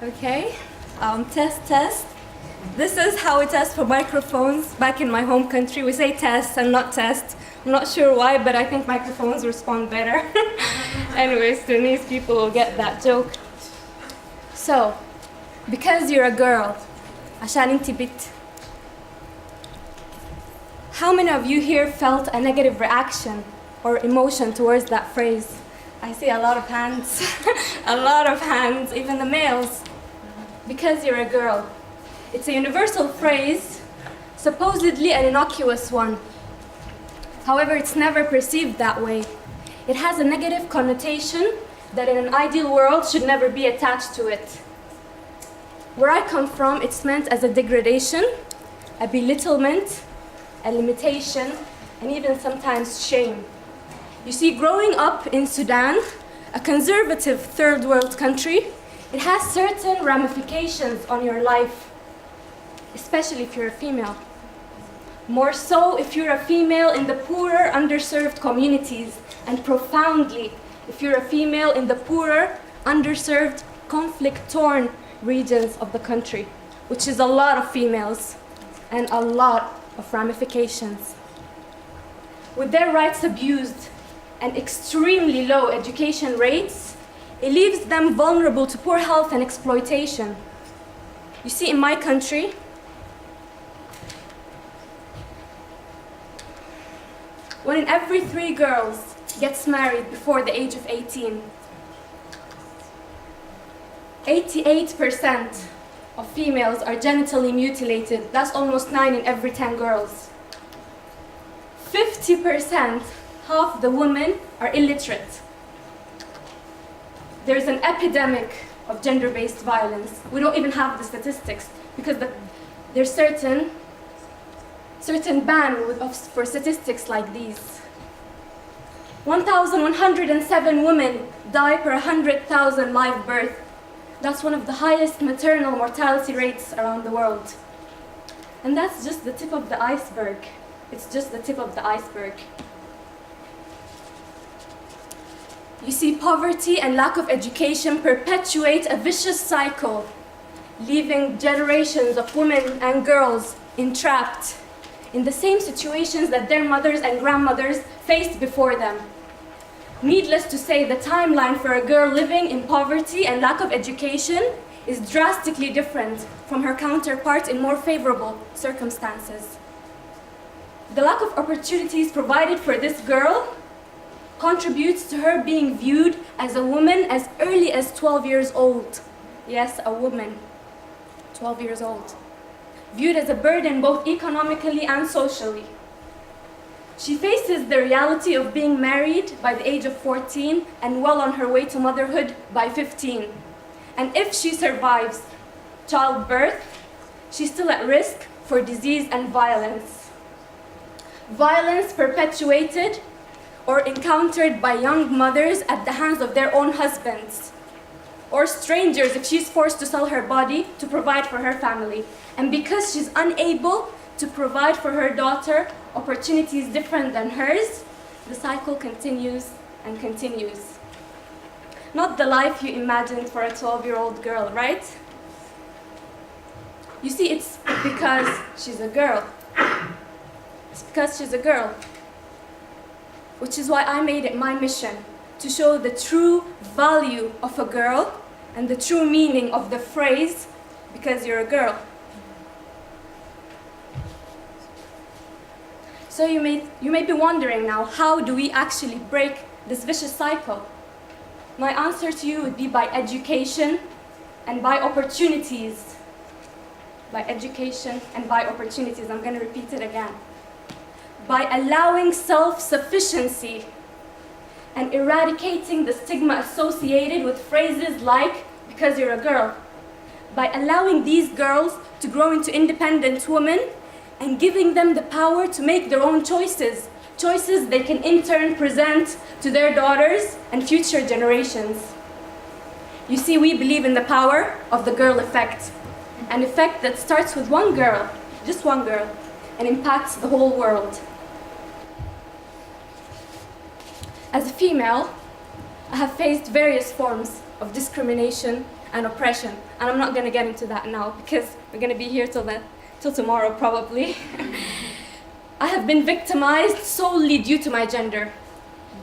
Okay, test. This is how we test for microphones back in my home country. We say test and not test. I'm not sure why, but I think microphones respond better. Anyways, Sudanese people will get that joke. So, because you're a girl, عشان انتي بنت. How many of you here felt a negative reaction or emotion towards that phrase? I see a lot of hands. A lot of hands, even the males. Because you're a girl. It's a universal phrase, supposedly an innocuous one. However, it's never perceived that way. It has a negative connotation that in an ideal world should never be attached to it. Where I come from, it's meant as a degradation, a belittlement, a limitation, and even sometimes shame. You see, growing up in Sudan, a conservative third world country, it has certain ramifications on your life, especially if you're a female. More so if you're a female in the poorer, underserved communities, and profoundly if you're a female in the poorer, underserved, conflict-torn regions of the country, which is a lot of females and a lot of ramifications. With their rights abused and extremely low education rates, it leaves them vulnerable to poor health and exploitation. You see, in my country, 1 in every 3 girls gets married before the age of 18. 88% of females are genitally mutilated. That's almost 9 in every 10 girls. 50%, half the women, are illiterate. There's an epidemic of gender-based violence. We don't even have the statistics because there's certain ban for statistics like these. 1,107 women die per 100,000 live births. That's one of the highest maternal mortality rates around the world. And that's just the tip of the iceberg. It's just the tip of the iceberg. You see, poverty and lack of education perpetuate a vicious cycle, leaving generations of women and girls entrapped in the same situations that their mothers and grandmothers faced before them. Needless to say, the timeline for a girl living in poverty and lack of education is drastically different from her counterpart in more favorable circumstances. The lack of opportunities provided for this girl contributes to her being viewed as a woman as early as 12 years old. Yes, a woman, 12 years old. Viewed as a burden both economically and socially. She faces the reality of being married by the age of 14 and well on her way to motherhood by 15. And if she survives childbirth, she's still at risk for disease and violence. Violence perpetuated or encountered by young mothers at the hands of their own husbands, or strangers if she's forced to sell her body to provide for her family. And because she's unable to provide for her daughter opportunities different than hers, the cycle continues and continues. Not the life you imagined for a 12-year-old girl, right? You see, it's because she's a girl. It's because she's a girl. Which is why I made it my mission to show the true value of a girl and the true meaning of the phrase, because you're a girl. So you may be wondering now, how do we actually break this vicious cycle? My answer to you would be by education and by opportunities. By education and by opportunities. I'm going to repeat it again. By allowing self-sufficiency and eradicating the stigma associated with phrases like, because you're a girl. By allowing these girls to grow into independent women and giving them the power to make their own choices. Choices they can in turn present to their daughters and future generations. You see, we believe in the power of the girl effect. An effect that starts with one girl, just one girl, and impacts the whole world. As a female, I have faced various forms of discrimination and oppression. And I'm not going to get into that now because we're going to be here till tomorrow probably. I have been victimized solely due to my gender.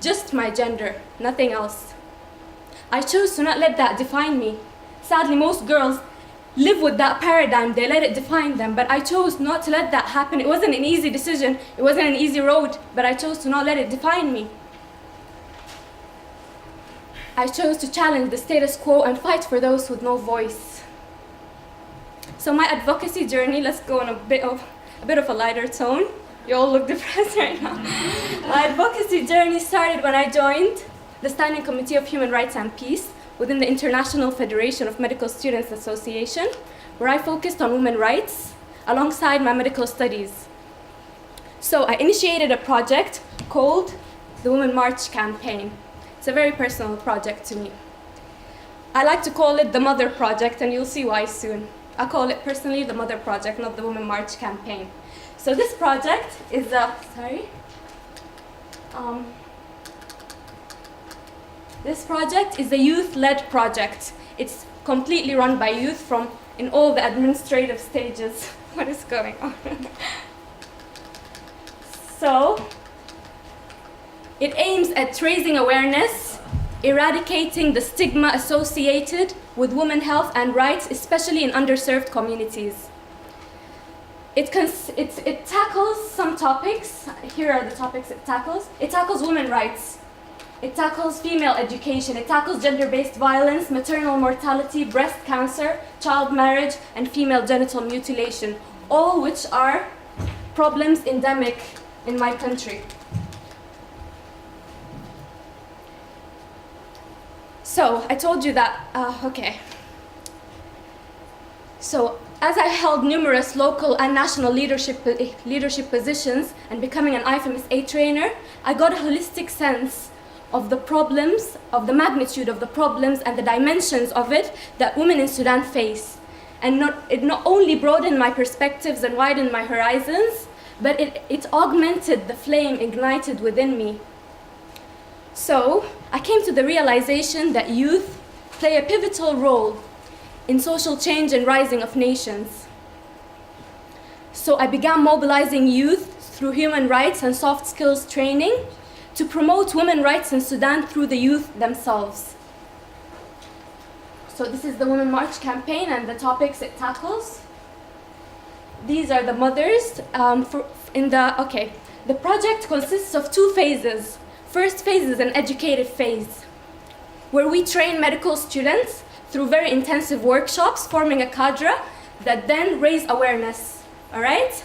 Just my gender, nothing else. I chose to not let that define me. Sadly, most girls live with that paradigm, they let it define them, but I chose not to let that happen. It wasn't an easy decision, it wasn't an easy road, but I chose to not let it define me. I chose to challenge the status quo and fight for those with no voice. So my advocacy journey, let's go on a bit of a lighter tone. You all look depressed right now. My advocacy journey started when I joined the Standing Committee of Human Rights and Peace within the International Federation of Medical Students Association, where I focused on women's rights alongside my medical studies. So I initiated a project called the Women March Campaign. It's a very personal project to me. I like to call it the Mother Project, and you'll see why soon. I call it personally the Mother Project, not the Women March Campaign. So this project is this project is a youth-led project. It's completely run by youth in all the administrative stages. What is going on? So, it aims at raising awareness, eradicating the stigma associated with women's health and rights, especially in underserved communities. It tackles some topics. Here are the topics it tackles. It tackles women's rights. It tackles female education. It tackles gender-based violence, maternal mortality, breast cancer, child marriage, and female genital mutilation, all which are problems endemic in my country. So, I told you that, So, as I held numerous local and national leadership positions and becoming an IFMSA trainer, I got a holistic sense of the problems, of the magnitude of the problems and the dimensions of it that women in Sudan face. And it not only broadened my perspectives and widened my horizons, but it augmented the flame ignited within me. So, I came to the realization that youth play a pivotal role in social change and rising of nations. So I began mobilizing youth through human rights and soft skills training to promote women's rights in Sudan through the youth themselves. So this is the Women March campaign and the topics it tackles. These are the mothers. The project consists of 2 phases. First phase is an educative phase, where we train medical students through very intensive workshops, forming a cadre that then raise awareness, all right?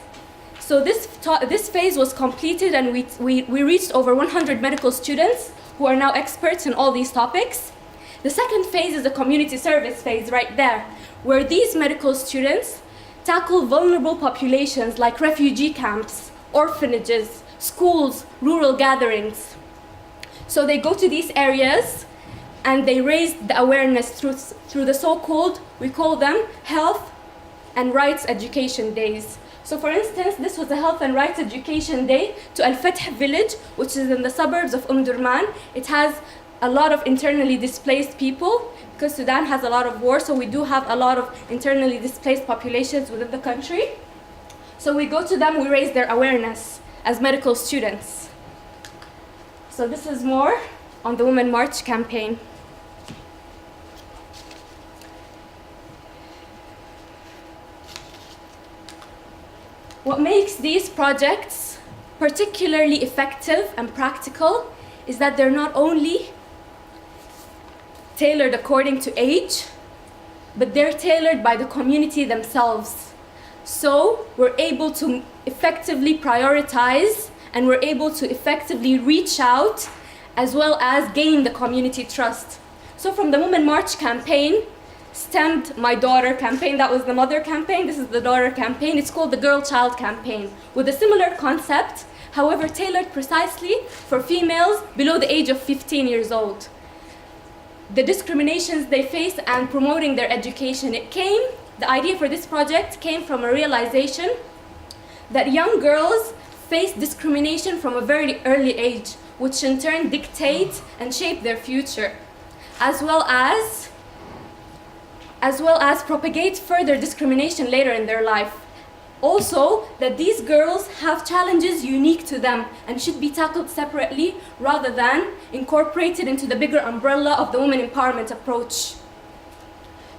So this phase was completed and we reached over 100 medical students who are now experts in all these topics. The second phase is the community service phase right there, where these medical students tackle vulnerable populations like refugee camps, orphanages, schools, rural gatherings. So they go to these areas and they raise the awareness through the so-called, we call them health and rights education days. So for instance, this was a health and rights education day to Al-Fath village, which is in the suburbs of Durman. It has a lot of internally displaced people because Sudan has a lot of war, so we do have a lot of internally displaced populations within the country. So we go to them, we raise their awareness as medical students. So this is more on the Women March campaign. What makes these projects particularly effective and practical is that they're not only tailored according to age, but they're tailored by the community themselves. So we're able to effectively prioritize and we're able to effectively reach out as well as gain the community trust. So from the Women March campaign stemmed my daughter campaign. That was the mother campaign. This is the daughter campaign. It's called the Girl Child campaign with a similar concept, however tailored precisely for females below the age of 15 years old. The discriminations they face and promoting their education. The idea for this project came from a realization that young girls face discrimination from a very early age, which in turn dictate and shape their future, as well as as well as propagate further discrimination later in their life. Also, that these girls have challenges unique to them and should be tackled separately rather than incorporated into the bigger umbrella of the women empowerment approach.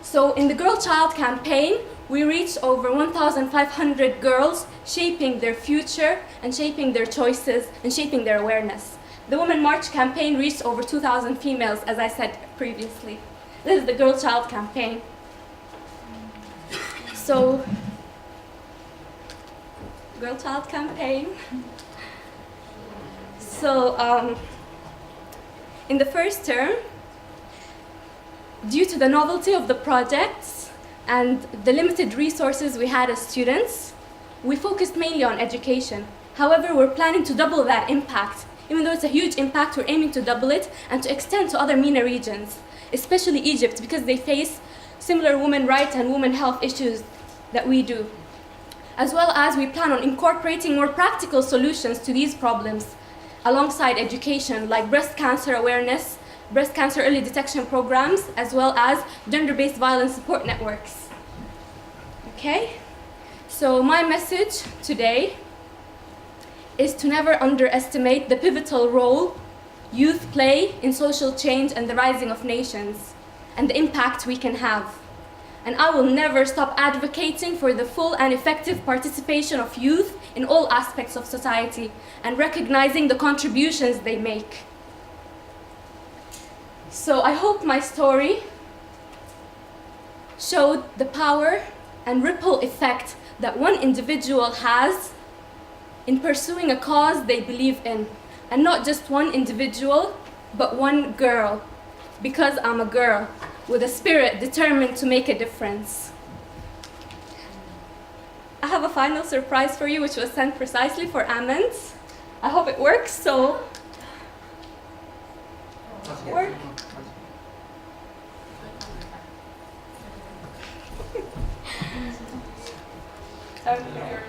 So in the Girl Child campaign, we reached over 1,500 girls, shaping their future and shaping their choices and shaping their awareness. The Women March campaign reached over 2,000 females, as I said previously. This is the Girl Child campaign. So, Girl Child campaign. So, in the first term, due to the novelty of the projects and the limited resources we had as students, we focused mainly on education. However, we're planning to double that impact. Even though it's a huge impact, we're aiming to double it and to extend to other MENA regions, especially Egypt, because they face similar women rights and women health issues that we do. As well as we plan on incorporating more practical solutions to these problems alongside education, like breast cancer awareness, breast cancer early detection programs, as well as gender-based violence support networks. Okay? So my message today is to never underestimate the pivotal role youth play in social change and the rising of nations, and the impact we can have. And I will never stop advocating for the full and effective participation of youth in all aspects of society and recognizing the contributions they make. So I hope my story showed the power and ripple effect that one individual has in pursuing a cause they believe in. And not just one individual, but one girl. Because I'm a girl with a spirit determined to make a difference. I have a final surprise for you, which was sent precisely for AMENDS. I hope it works, so... Work. Okay.